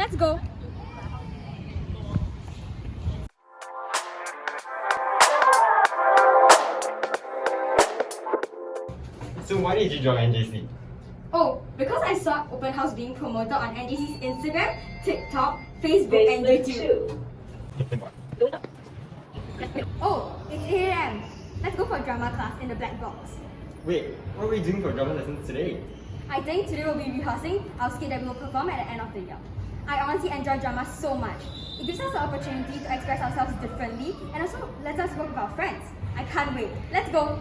Let's go. So why did you join NJC? Oh, because I saw open house being promoted on NJC's Instagram, TikTok, Facebook, and YouTube. Oh, it's 8 a.m. Let's go for drama class in the black box. Wait, what are we doing for drama lessons today? I think today we'll be rehearsing our skit that we will perform at the end of the year. I honestly enjoy drama so much. It gives us the opportunity to express ourselves differently and also lets us work with our friends. I can't wait. Let's go!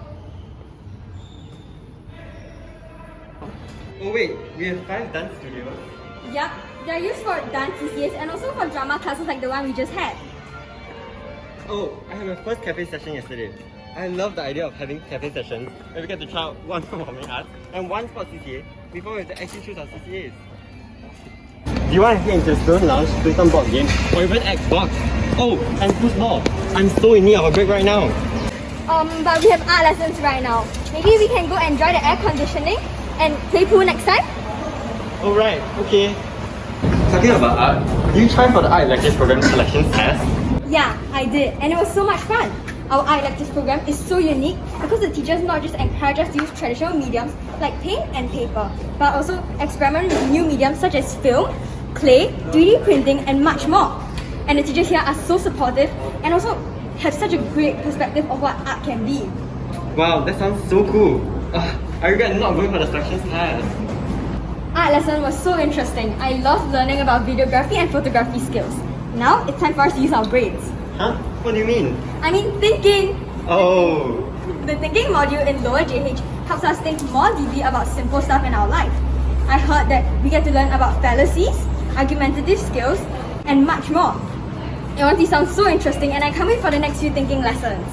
Oh wait, we have 5 dance studios. Yup, they're used for dance CCAs and also for drama classes like the one we just had. Oh, I had my first cafe session yesterday. I love the idea of having cafe sessions where we get to try out one performing arts and one sport CCA before we have to actually choose our CCAs. Do you want to head into the student lounge, play some board games, or even Xbox? Oh, and football. I'm so in need of a break right now. But we have art lessons right now. Maybe we can go enjoy the air conditioning and play pool next time? Alright, okay. Talking about art, did you try for the art electives program selection test? Yeah, I did, and it was so much fun. Our art electives program is so unique because the teachers not just encourage us to use traditional mediums like paint and paper, but also experiment with new mediums such as film, clay, 3D printing, and much more. And the teachers here are so supportive and also have such a great perspective of what art can be. Wow, that sounds so cool. I regret not going for the selections test. Art lesson was so interesting. I loved learning about videography and photography skills. Now it's time for us to use our brains. Huh? What do you mean? I mean thinking! Oh. The thinking module in lower JH helps us think more deeply about simple stuff in our life. I heard that we get to learn about fallacies, argumentative skills, and much more. It honestly sounds so interesting and I can't wait for the next few thinking lessons.